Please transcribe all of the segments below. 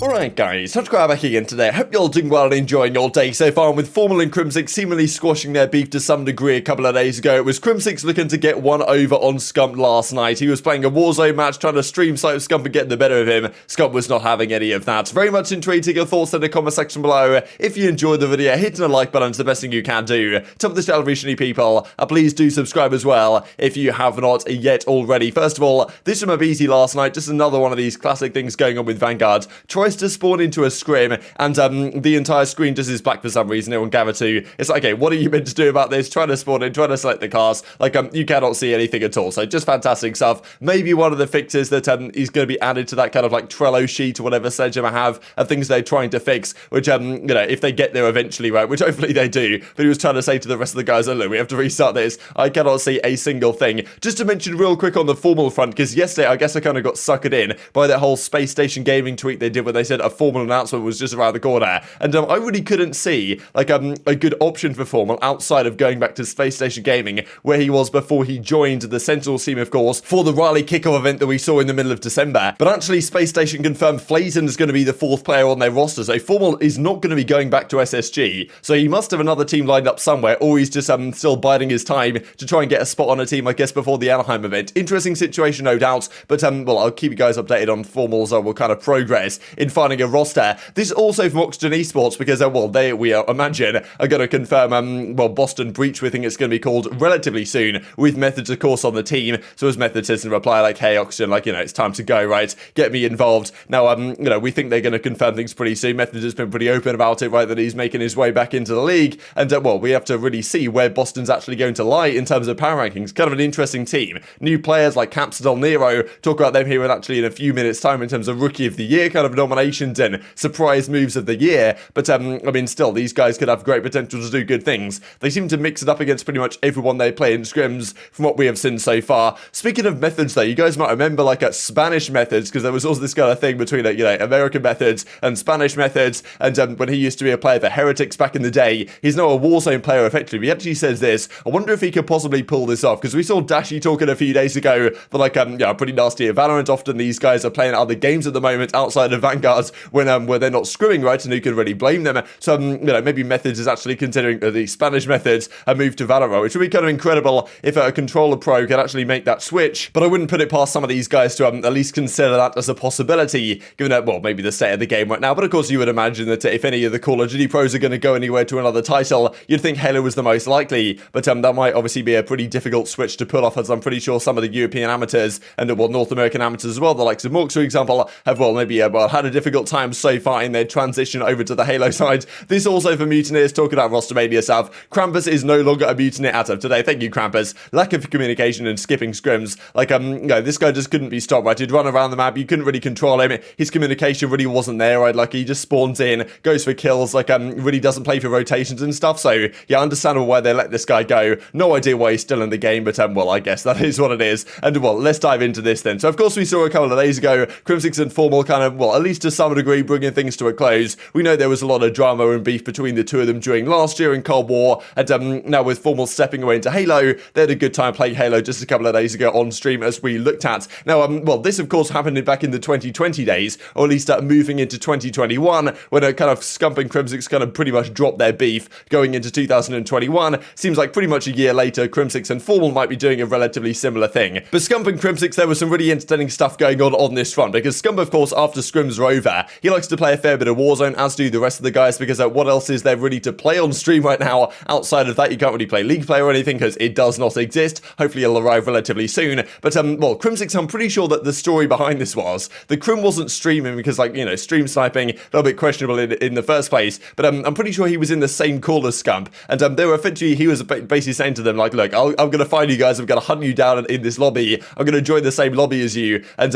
Alright guys, TacticalRab back again today. I hope you're all doing well and enjoying your day so far. With FormaL and Crimsix seemingly squashing their beef to some degree a couple of days ago, it was Crimsix looking to get one over on Scump last night. He was playing a Warzone match, trying to stream snipe Scump and get the better of him. Scump was not having any of that. Very much intrigued to your thoughts in the comment section below. If you enjoyed the video, hitting the like button is the best thing you can do. Top of this channel recently, people. Please do subscribe as well if you have not yet already. First of all, this from aBeZy last night, just another one of these classic things going on with Vanguard. Tries to spawn into a scrim, and the entire screen just is black for some reason. It won't gather to. It's like, okay, what are you meant to do about this? Trying to spawn in, trying to select the cars. Like, you cannot see anything at all. So just fantastic stuff. Maybe one of the fixes that is going to be added to that kind of like Trello sheet or whatever Cellium have of things they're trying to fix, which, you know, if they get there eventually, right, which hopefully they do. But he was trying to say to the rest of the guys, oh, look, we have to restart this. I cannot see a single thing. Just to mention real quick on the FormaL front, because yesterday I guess I kind of got suckered in by that whole Space Station Gaming tweet they did where they said a FormaL announcement was just around the corner, and I really couldn't see like a good option for FormaL outside of going back to Space Station Gaming where he was before he joined the Sentinel team, of course, for the Raleigh kickoff event that we saw in the middle of December. But actually Space Station confirmed FaZe is going to be the fourth player on their roster, so FormaL is not going to be going back to SSG, so he must have another team lined up somewhere, or he's just still biding his time to try and get a spot on a team, I guess, before the Anaheim event. Interesting situation, no doubt, but well, I'll keep you guys updated on FormaL's kind of progress in finding a roster. This also from MOCKS and Esports, because well, they, we imagine, are going to confirm well, Boston Breach, we think it's going to be called relatively soon, with Methods, of course, on the team. So as Methods says in reply, like, hey, Octane, like, you know, it's time to go, right? Get me involved. Now, you know, we think they're going to confirm things pretty soon. Methods has been pretty open about it, right, that he's making his way back into the league. And, well, we have to really see where Boston's actually going to lie in terms of power rankings. Kind of an interesting team. New players like Capsidel Nero, talk about them here actually in a few minutes' time in terms of Rookie of the Year kind of nominations and surprise moves of the year. But, I mean, still, these guys could have great potential to do good things. They seem to mix it up against pretty much everyone they play in scrims from what we have seen so far. Speaking of Methods, though, you guys might remember, like, Spanish Methods, because there was also this kind of thing between, you know, American Methods and Spanish Methods, and when he used to be a player for Heretics back in the day, he's now a Warzone player, effectively. He actually says this, I wonder if he could possibly pull this off, because we saw Dashy talking a few days ago for, like, yeah, pretty nasty at Valorant. Often these guys are playing other games at the moment outside of Vanguard when where they're not screwing, right, and who can really blame them. So, you know, maybe Methods is actually considering the Spanish Methods a move to Valorant, which would be kind of incredible if a controller pro could actually make that switch. But I wouldn't put it past some of these guys to at least consider that as a possibility, given that, well, maybe the state of the game right now. But of course, you would imagine that if any of the Call of Duty pros are going to go anywhere to another title, you'd think Halo was the most likely. But that might obviously be a pretty difficult switch to pull off, as I'm pretty sure some of the European amateurs and, well, North American amateurs as well, the likes of MOCKS, for example, have, well, maybe well, had a difficult time so far in their transition over to the Halo side. This also for Mutineers, talking about Rostermania stuff. Krampus is no longer a Mutineer as of today. Thank you, Krampus. Lack of communication and skipping scrims. Like, no, this guy just couldn't be stopped, right? He'd run around the map. You couldn't really control him. His communication really wasn't there, right? Like, he just spawns in, goes for kills, like, really doesn't play for rotations and stuff. So, yeah, understandable why they let this guy go. No idea why he's still in the game, but, well, I guess that is what it is. And, well, let's dive into this then. So, of course, we saw a couple of days ago, Crimsix and FormaL kind of, well, at least to some degree, bringing things to a close. We know there was a lot of drama and beef between the two of them during last year in Cold War, and now with FormaL stepping away into Halo, they had a good time playing Halo just a couple of days ago on stream, as we looked at. Now, well, this of course happened back in the 2020 days, or at least moving into 2021, when a kind of Scump and Crimsix kind of pretty much dropped their beef going into 2021. Seems like pretty much a year later, Crimsix and FormaL might be doing a relatively similar thing. But Scump and Crimsix, there was some really entertaining stuff going on this front, because Scump, of course, after scrims are over, he likes to play a fair bit of Warzone, as do the rest of the guys, because what else is there really to play on stream right now? Outside of that, you can't really play League Play or anything, because it does not exist. Hopefully it'll arrive relatively soon. But, well, Crimsix, I'm pretty sure that the story behind this was the Crim wasn't streaming because, like, you know, stream sniping, a little bit questionable in the first place. But I'm pretty sure he was in the same call as Scump. And they were effectively, he was basically saying to them, like, look, I'm going to find you guys, I'm going to hunt you down in this lobby, I'm going to join the same lobby as you, and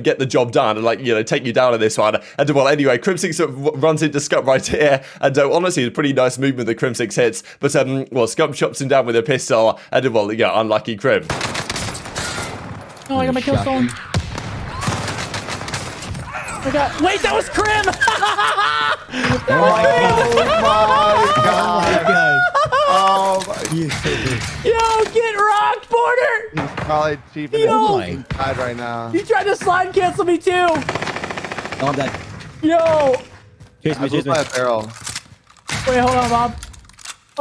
get the job done, and, like, you know, take you down in this one. And, well, anyway, Crimsix sort of runs into Scump right here, and honestly, it's a pretty nice movement that Crimsix hits. But, well, Scump chops him down with a pistol, and, well, yeah, unlucky Crim. Oh, I got my kill stolen. I got. Wait, that was Crim! Oh my god! Oh my god! Yo, get rocked, Border! He's probably cheaping his side right now. He tried to slide cancel me too. Oh, I'm dead. Yo. Chase I me, blew chase me. by a barrel. Wait, hold on, Bob.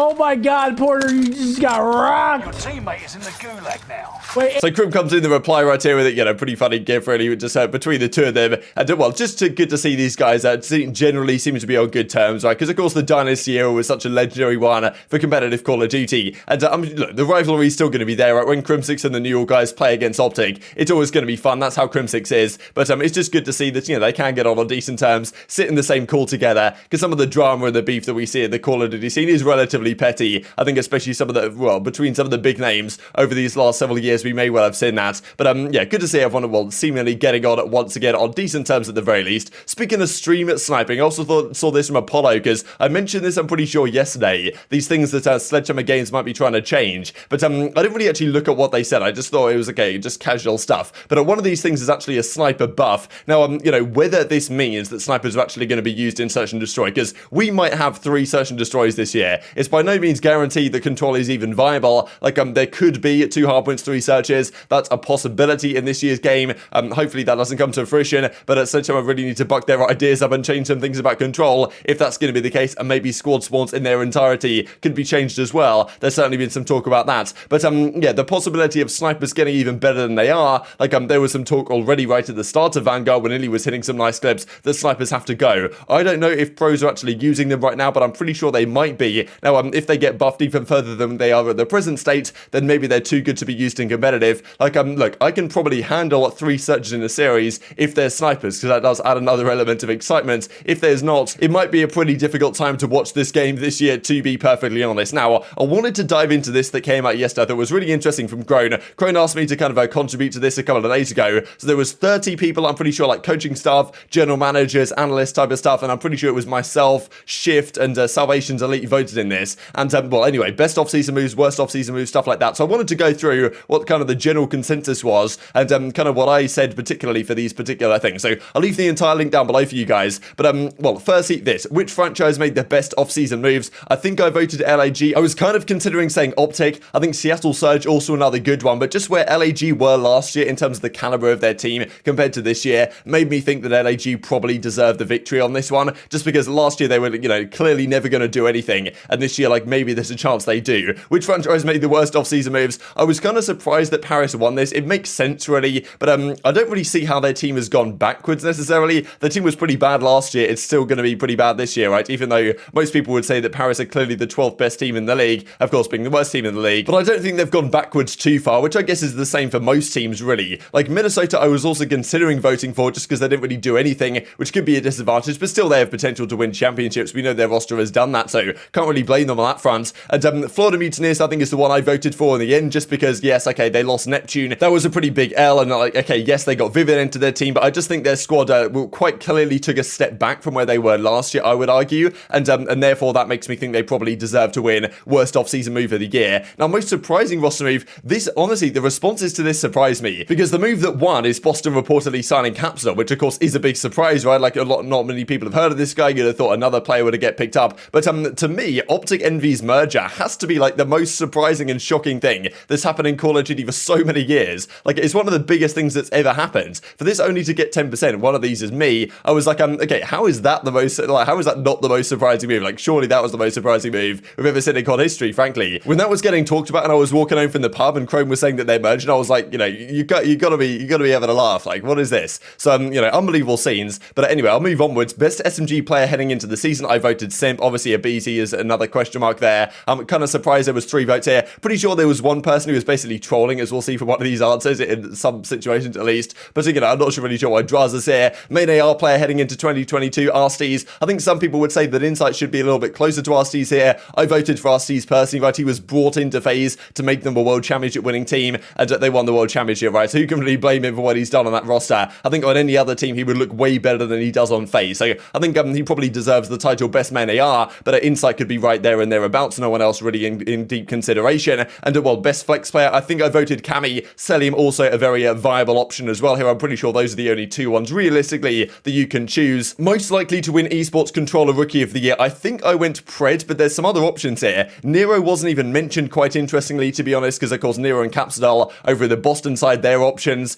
Oh my God, Porter, you just got rocked. Your teammate is in the gulag now. Wait. So Crim comes in the reply right here with it, pretty funny gif really, just between the two of them. And well, just good to see these guys generally seem to be on good terms, right? Because of course the Dynasty era was such a legendary one for competitive Call of Duty. And look, the rivalry is still going to be there, right? When Crimsix and the New York guys play against Optic, it's always going to be fun. That's how Crimsix is. But it's just good to see that, they can get on decent terms, sit in the same call together. Because some of the drama and the beef that we see at the Call of Duty scene is relatively petty. I think especially some of the, well, between some of the big names over these last several years, we may well have seen that. But yeah, good to see everyone, well, seemingly getting on once again on decent terms at the very least. Speaking of stream sniping, I also saw this from Apollo, because I mentioned this, I'm pretty sure, yesterday. These things that Sledgehammer Games might be trying to change. But I didn't really actually look at what they said. I just thought it was, okay, just casual stuff. But one of these things is actually a sniper buff. Now, whether this means that snipers are actually going to be used in Search and Destroy, because we might have 3 Search and Destroys this year. It's by no means guaranteed that Control is even viable. Like, there could be 2 hardpoints, 3 searches. That's a possibility in this year's game. Hopefully that doesn't come to fruition, but at such time I really need to buck their ideas up and change some things about Control if that's going to be the case, and maybe squad spawns in their entirety could be changed as well. There's certainly been some talk about that. But yeah, the possibility of snipers getting even better than they are, like there was some talk already right at the start of Vanguard when Illy was hitting some nice clips that snipers have to go. I don't know if pros are actually using them right now, but I'm pretty sure they might be. Now, if they get buffed even further than they are at the present state, then maybe they're too good to be used in competitive. Like, look, I can probably handle 3 searches in a series if they're snipers, because that does add another element of excitement. If there's not, it might be a pretty difficult time to watch this game this year, to be perfectly honest. Now, I wanted to dive into this that came out yesterday that was really interesting from Crone. Crone asked me to kind of contribute to this a couple of days ago. So there was 30 people, I'm pretty sure, like coaching staff, general managers, analysts type of stuff, and I'm pretty sure it was myself, Shift, and Salvation's Elite voted in this. And well, anyway, best off-season moves, worst off-season moves, stuff like that. So I wanted to go through what kind of the general consensus was, and kind of what I said particularly for these particular things. So I'll leave the entire link down below for you guys. But well, firstly, this: which franchise made the best off-season moves? I think I voted LAG. I was kind of considering saying Optic. I think Seattle Surge also another good one, but just where LAG were last year in terms of the caliber of their team compared to this year made me think that LAG probably deserved the victory on this one, just because last year they were, clearly never going to do anything, and this year, like, maybe there's a chance they do. Which franchise made the worst off-season moves? I was kind of surprised that Paris won this. It makes sense, really, but I don't really see how their team has gone backwards necessarily. Their team was pretty bad last year. It's still going to be pretty bad this year, right? Even though most people would say that Paris are clearly the 12th best team in the league, of course being the worst team in the league, but I don't think they've gone backwards too far, which I guess is the same for most teams, really. Like Minnesota, I was also considering voting for just because they didn't really do anything, which could be a disadvantage, but still they have potential to win championships. We know their roster has done that, so can't really blame them on that front. And Florida Mutineers, I think, is the one I voted for in the end, just because, yes, okay, they lost Neptune. That was a pretty big L, and like, okay, yes, they got Vivid into their team, but I just think their squad quite clearly took a step back from where they were last year, I would argue, and therefore that makes me think they probably deserve to win worst off-season move of the year. Now, most surprising roster move, this, honestly, the responses to this surprised me, because the move that won is Boston reportedly signing Capsule, which of course is a big surprise, right? Like, not many people have heard of this guy. You'd have thought another player would have get picked up, but to me, Optic Envy's merger has to be like the most surprising and shocking thing that's happened in Call of Duty for so many years. Like, it's one of the biggest things that's ever happened. For this only to get 10%, one of these is me. I was like, okay, how is that the most, like, how is that not the most surprising move? Like, surely that was the most surprising move we've ever seen in COD history, frankly. When that was getting talked about and I was walking home from the pub and Chrome was saying that they merged, and I was like, you gotta be having a laugh. Like, what is this? So, unbelievable scenes. But anyway, I'll move onwards. Best SMG player heading into the season, I voted Simp. Obviously, aBeZy is another question mark there. I'm kind of surprised there was 3 votes here. Pretty sure there was one person who was basically trolling, as we'll see from one of these answers, in some situations at least. But I'm not really sure why Drazah's here. Main AR player heading into 2022, Arcitys. I think some people would say that Insight should be a little bit closer to Arcitys here. I voted for Arcitys personally, right? He was brought into FaZe to make them a World Championship winning team, and they won the World Championship, right? So who can really blame him for what he's done on that roster? I think on any other team, he would look way better than he does on FaZe. So I think he probably deserves the title Best Main AR, but Insight could be right there there and thereabouts. No one else really in deep consideration. And well, best flex player, I think I voted Cammy. Cellium also a very viable option as well here. I'm pretty sure those are the only two ones realistically that you can choose. Most likely to win Esports Controller Rookie of the Year, I think I went Pred, but there's some other options here. Nero wasn't even mentioned, quite interestingly, to be honest, because of course Nero and Capsidal over the Boston side, their options.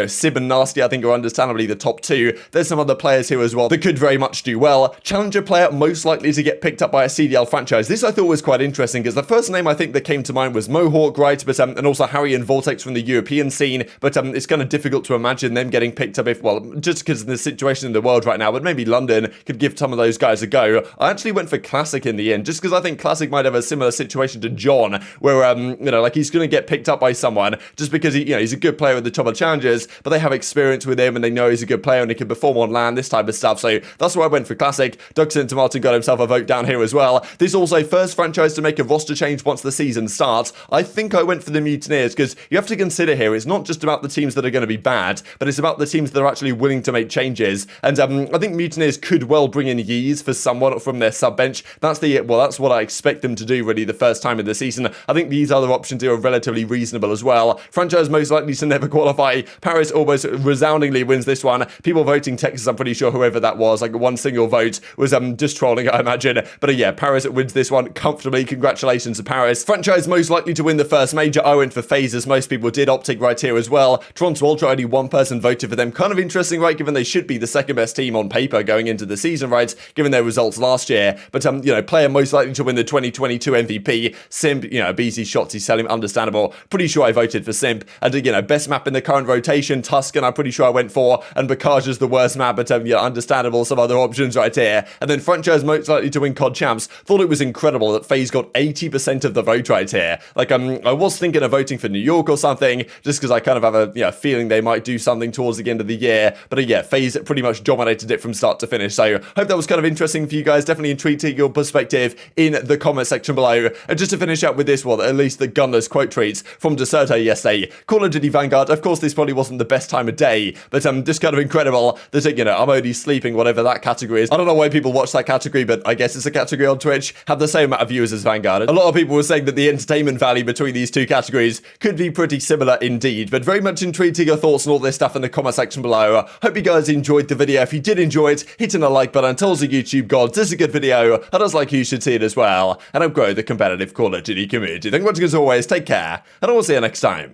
Sib and Nasty I think are understandably the top two. There's some other players here as well that could very much do well. Challenger player most likely to get picked up by a CDL franchise. This I thought was quite interesting because the first name I think that came to mind was Mohawk, right? But and also Harry and Vortex from the European scene. But it's kind of difficult to imagine them getting picked up if, well, just because of the situation in the world right now, but maybe London could give some of those guys a go. I actually went for Classic in the end, just because I think Classic might have a similar situation to John, where, like he's going to get picked up by someone just because he's a good player at the top of challenges, but they have experience with him and they know he's a good player and he can perform on land, this type of stuff. So that's why I went for Classic. Dougson to Martin got himself a vote down here as well. This also first franchise to make a roster change once the season starts. I think I went for the Mutineers because you have to consider here, it's not just about the teams that are going to be bad, but it's about the teams that are actually willing to make changes. And I think Mutineers could well bring in Yeez for someone from their sub bench. That's what I expect them to do really the first time in the season. I think these other options here are relatively reasonable as well. Franchise most likely to never qualify. Paris almost resoundingly wins this one. People voting Texas, I'm pretty sure whoever that was, like one single vote was just trolling, I imagine. But yeah, Paris wins this one comfortably. Congratulations to Paris. Franchise most likely to win the first major. I went for FaZe, as most people did. Optic right here as well. Toronto Ultra, only one person voted for them. Kind of interesting, right? Given they should be the second best team on paper going into the season, right? Given their results last year. But player most likely to win the 2022 MVP. Simp, aBeZy, Shotzzy, Cellium, understandable. Pretty sure I voted for Simp. And best map in the current rotation, Tuscan, I'm pretty sure I went for. And Bakaja's the worst map, but understandable. Some other options right here. And then franchise most likely to win COD Champs. Thought it was incredible that FaZe got 80% of the vote right here. Like, I was thinking of voting for New York or something, just because I kind of have a feeling they might do something towards the end of the year. But FaZe pretty much dominated it from start to finish. So hope that was kind of interesting for you guys. Definitely intrigued to hear your perspective in the comment section below. And just to finish up with this one, at least the Gunless quote tweets from Deserto yesterday. Call of Duty Vanguard. Of course, this probably wasn't the best time of day, but just kind of incredible that I'm only sleeping, whatever that category is. I don't know why people watch that category, but I guess it's a category on Twitch. Have the same amount of viewers as Vanguard. A lot of people were saying that the entertainment value between these two categories could be pretty similar indeed, but very much intrigued to your thoughts and all this stuff in the comment section below. Hope you guys enjoyed the video. If you did enjoy it, hitting a like button tells the YouTube gods this is a good video, and us like you should see it as well, and help grow the competitive Call of Duty community. Thank you much as always, take care, and I will see you next time.